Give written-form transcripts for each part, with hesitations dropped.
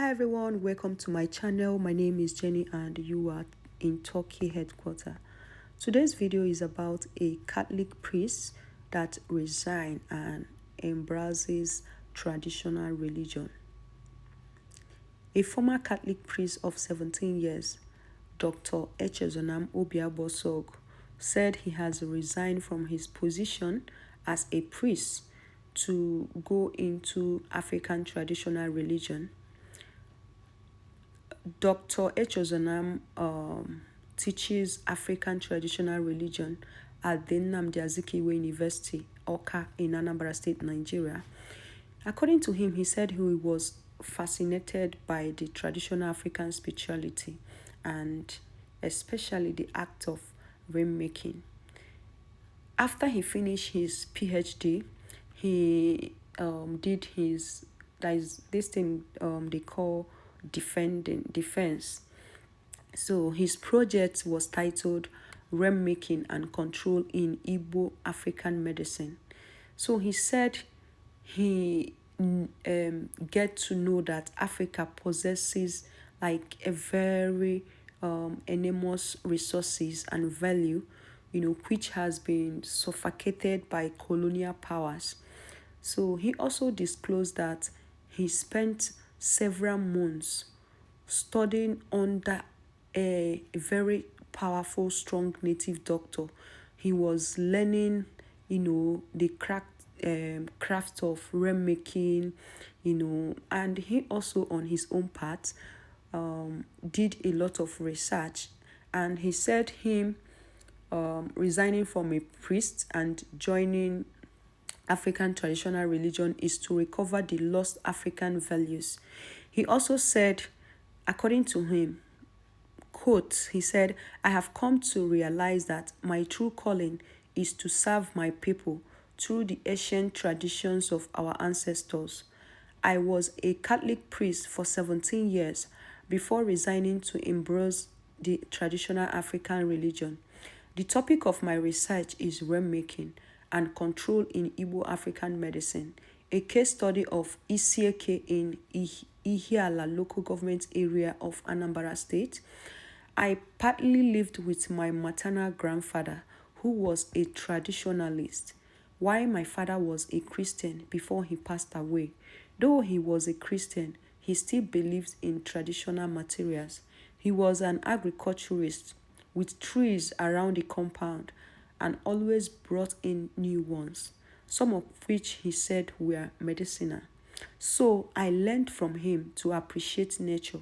Hi everyone, welcome to my channel. My name is Jenny and you are in Turkey headquarters. Today's video is about a Catholic priest that resigned and embraces traditional religion. A former Catholic priest of 17 years, Dr. Echezonam Obiabosog, said he has resigned from his position as a priest to go into African traditional religion. Dr. Echezonam teaches African traditional religion at the Nnamdi Azikiwe University, Awka, in Anambra State, Nigeria. According to him, he said he was fascinated by the traditional African spirituality and especially the act of rainmaking. After he finished his PhD, he did his, that is this thing they call defense. So his project was titled Rainmaking and Control in Igbo African Medicine. So he said he get to know that Africa possesses like a very enormous resources and value, which has been suffocated by colonial powers. So he also disclosed that he spent several months studying under a very powerful, strong native doctor. He was learning, the craft of rainmaking, and he also on his own part did a lot of research. And he said him resigning from a priest and joining African traditional religion is to recover the lost African values. He also said, according to him, quote, he said, "I have come to realize that my true calling is to serve my people through the ancient traditions of our ancestors. I was a Catholic priest for 17 years before resigning to embrace the traditional African religion. The topic of my research is rainmaking and control in Igbo African medicine, a case study of Isieke in Ihiala local government area of Anambra State. I partly lived with my maternal grandfather, who was a traditionalist, while my father was a Christian before he passed away. Though he was a Christian, he still believed in traditional materials. He was an agriculturist with trees around the compound and always brought in new ones, some of which he said were medicinal. So I learned from him to appreciate nature.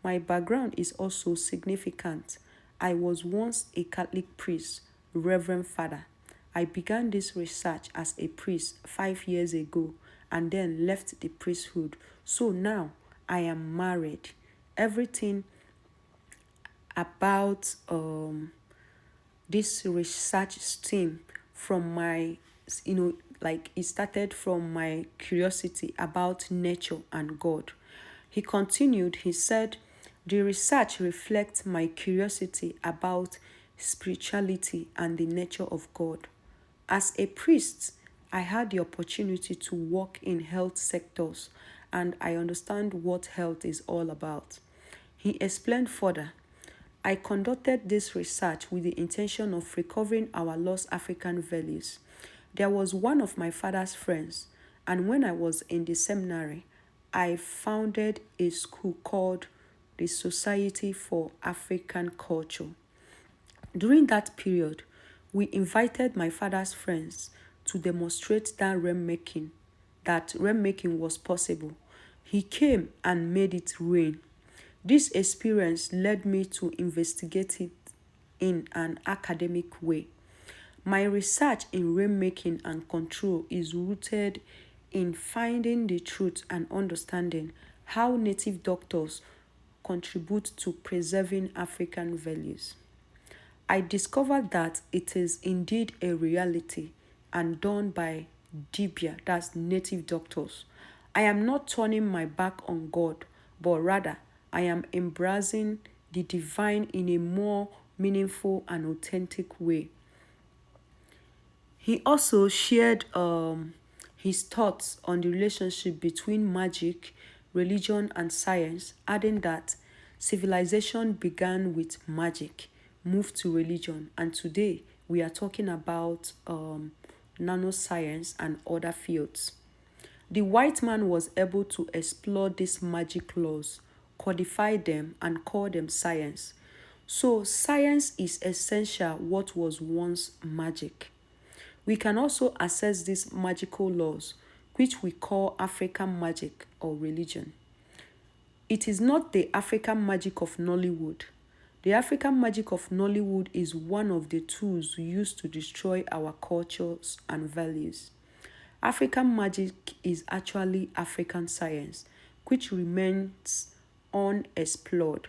My background is also significant. I was once a Catholic priest, Reverend Father. I began this research as a priest 5 years ago and then left the priesthood. So now I am married. Everything about this research stem from my, like it started from my curiosity about nature and God." He continued, he said, "The research reflects my curiosity about spirituality and the nature of God. As a priest, I had the opportunity to work in health sectors and I understand what health is all about." He explained further, "I conducted this research with the intention of recovering our lost African values. There was one of my father's friends, and when I was in the seminary, I founded a school called the Society for African Culture. During that period, we invited my father's friends to demonstrate that rainmaking was possible. He came and made it rain. This experience led me to investigate it in an academic way. My research in rainmaking and control is rooted in finding the truth and understanding how native doctors contribute to preserving African values. I discovered that it is indeed a reality and done by Dibia, that's native doctors. I am not turning my back on God, but rather I am embracing the divine in a more meaningful and authentic way." He also shared his thoughts on the relationship between magic, religion, and science, adding that civilization began with magic, moved to religion, and today we are talking about nanoscience and other fields. The white man was able to explore these magic laws, codify them, and call them science. So, science is essential what was once magic. We can also access these magical laws, which we call African magic or religion. It is not the African magic of Nollywood. The African magic of Nollywood is one of the tools used to destroy our cultures and values. African magic is actually African science, which remains unexplored.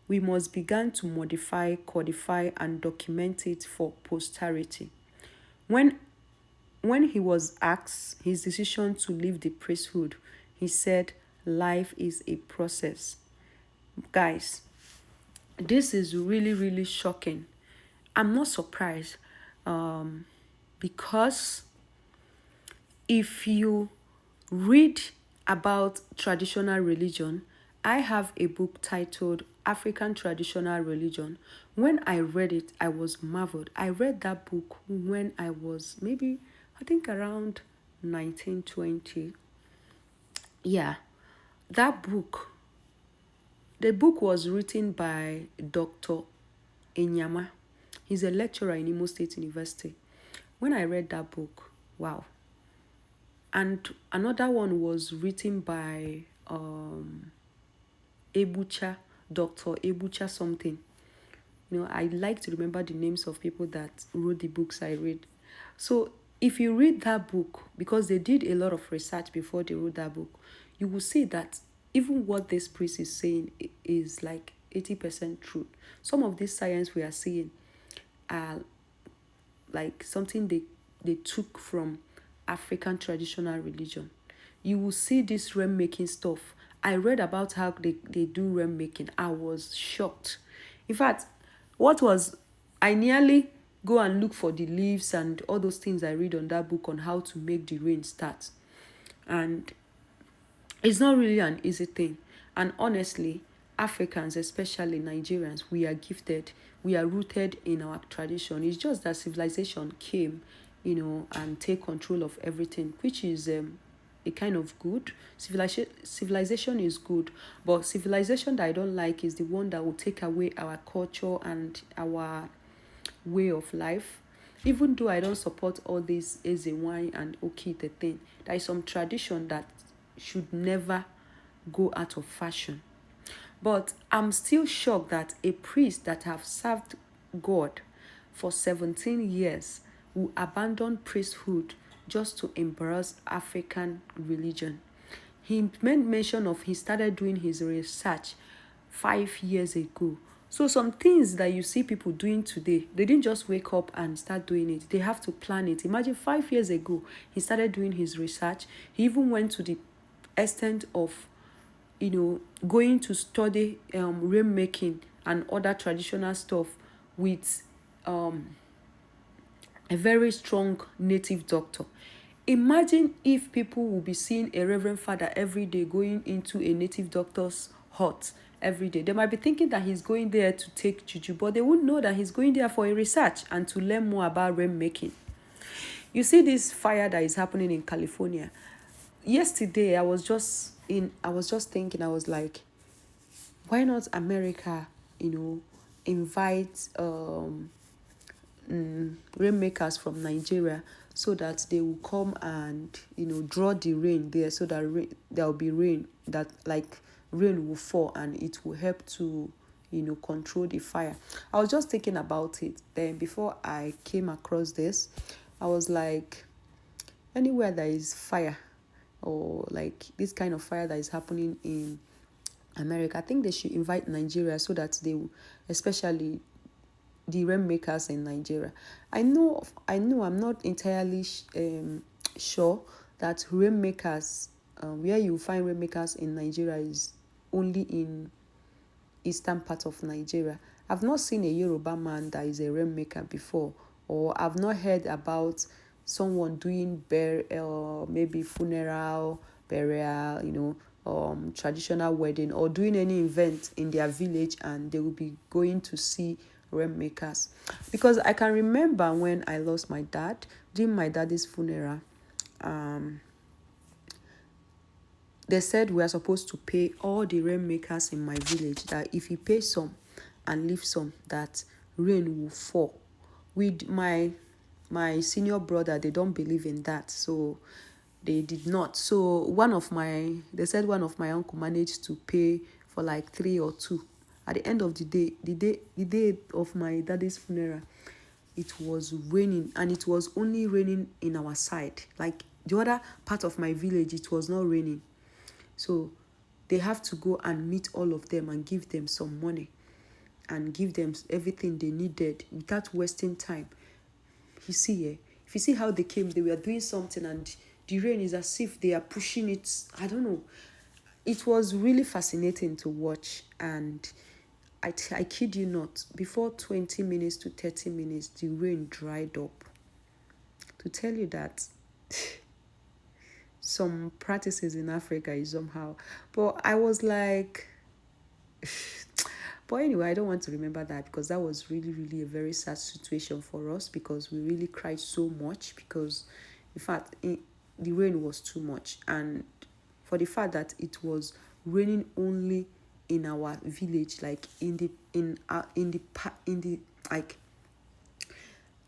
We must begin to modify, codify, and document it for posterity. When when he was asked his decision to leave the priesthood, he said, "Life is a process." Guys, this is really, really shocking. I'm not surprised because if you read about traditional religion, I have a book titled African Traditional Religion. When I read it, I was marveled. I read that book when I was maybe, I think around 1920. Yeah, that book, the book was written by Dr. Enyama. He's a lecturer in Imo State University. When I read that book, wow. And another one was written by Ebucha, Dr. Ebucha something. I like to remember the names of people that wrote the books I read. So if you read that book, because they did a lot of research before they wrote that book, you will see that even what this priest is saying is like 80% truth. Some of this science we are seeing are like something they took from African traditional religion. You will see this realm making stuff. I read about how they do realm making. I was shocked. In fact, what was I nearly go and look for the leaves and all those things I read on that book on how to make the rain start. And it's not really an easy thing. And honestly, Africans, especially Nigerians, we are gifted. We are rooted in our tradition. It's just that civilization came, and take control of everything, which is a kind of good. Civilization is good, but civilization that I don't like is the one that will take away our culture and our way of life. Even though I don't support all this eze wine and okay the thing, there is some tradition that should never go out of fashion. But I'm still shocked that a priest that have served God for 17 years will abandon priesthood just to embrace African religion. He made mention of he started doing his research 5 years ago. So some things that you see people doing today, they didn't just wake up and start doing it. They have to plan it. Imagine 5 years ago, he started doing his research. He even went to the extent of, going to study rain making and other traditional stuff with a very strong native doctor. Imagine if people will be seeing a reverend father every day going into a native doctor's hut every day. They might be thinking that he's going there to take juju, but they wouldn't know that he's going there for a research and to learn more about rain making. You see this fire that is happening in California. Yesterday, I was just thinking, I was like, why not America, invite rainmakers from Nigeria so that they will come and draw the rain there, so that there will be rain, that like rain will fall and it will help to control the fire. I was just thinking about it. Then before I came across this, I was like, anywhere there is fire or like this kind of fire that is happening in America, I think they should invite Nigeria so that they will, especially the rainmakers in Nigeria. I know I'm not entirely sure that rainmakers, where you find rainmakers in Nigeria is only in eastern part of Nigeria. I've not seen a Yoruba man that is a rainmaker before, or I've not heard about someone doing maybe funeral, burial, traditional wedding or doing any event in their village, and they will be going to see rainmakers. Because I can remember when I lost my dad during my daddy's funeral. They said we are supposed to pay all the rainmakers in my village, that if you pay some and leave some, that rain will fall. With my senior brother, they don't believe in that, so they did not. So they said one of my uncle managed to pay for like 3 or 2. At the end of the day of my daddy's funeral, it was raining, and it was only raining in our side. Like the other part of my village, it was not raining. So they have to go and meet all of them and give them some money and give them everything they needed without wasting time. You see, if you see how they came, they were doing something, and the rain is as if they are pushing it. I don't know. It was really fascinating to watch, and I kid you not, before 20 minutes to 30 minutes, the rain dried up. To tell you that some practices in Africa is somehow. But I was like, but anyway, I don't want to remember that, because that was really, really a very sad situation for us, because we really cried so much, because in fact, the rain was too much. And for the fact that it was raining only in our village, like in the like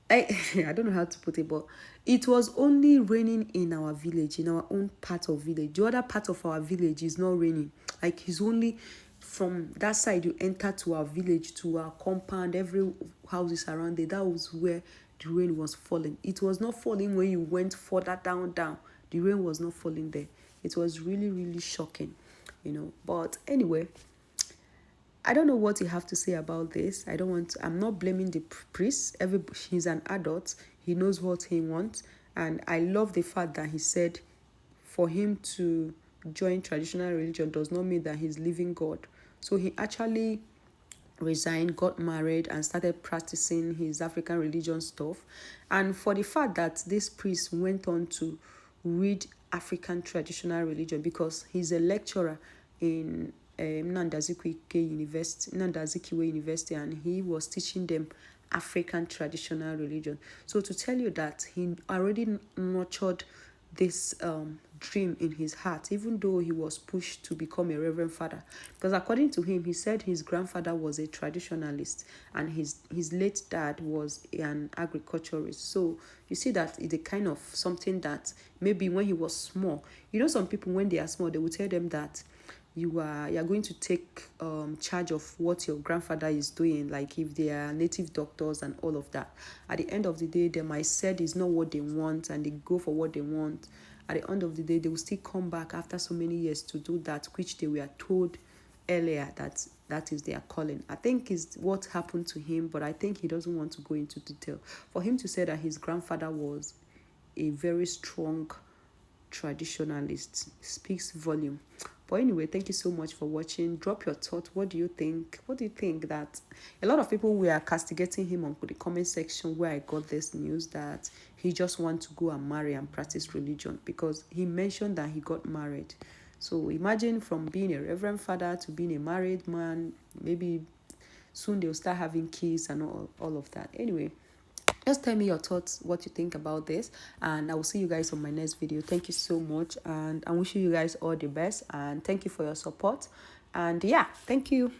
I don't know how to put it, but it was only raining in our village, in our own part of village. The other part of our village is not raining. Like, it's only from that side you enter to our village, to our compound, every house is around it. That was where the rain was falling. It was not falling when you went further down. The rain was not falling there. It was really, really shocking. But anyway, I don't know what you have to say about this. I'm not blaming the priest. He's an adult. He knows what he wants. And I love the fact that he said for him to join traditional religion does not mean that he's leaving God. So he actually resigned, got married, and started practicing his African religion stuff. And for the fact that this priest went on to read African traditional religion, because he's a lecturer in Nnamdi Azikiwe University, and he was teaching them African traditional religion. So to tell you that he already nurtured this dream in his heart, even though he was pushed to become a reverend father. Because according to him, he said his grandfather was a traditionalist and his late dad was an agriculturist. So you see that it's a kind of something that maybe when he was small, some people when they are small, they will tell them that you are going to take charge of what your grandfather is doing, like if they are native doctors and all of that. At the end of the day, they might said it's not what they want, and they go for what they want. At the end of the day, they will still come back after so many years to do that which they were told earlier that is their calling. I think is what happened to him, but I think he doesn't want to go into detail. For him to say that his grandfather was a very strong traditionalist speaks volume. But anyway, thank you so much for watching. Drop your thought. What do you think? What do you think? That a lot of people were castigating him on the comment section where I got this news that he just wants to go and marry and practice religion, because he mentioned that he got married. So imagine from being a reverend father to being a married man. Maybe soon they'll start having kids and all of that. Anyway, just tell me your thoughts, what you think about this, and I will see you guys on my next video. Thank you so much, and I'm wishing you guys all the best, and thank you for your support. And yeah, thank you.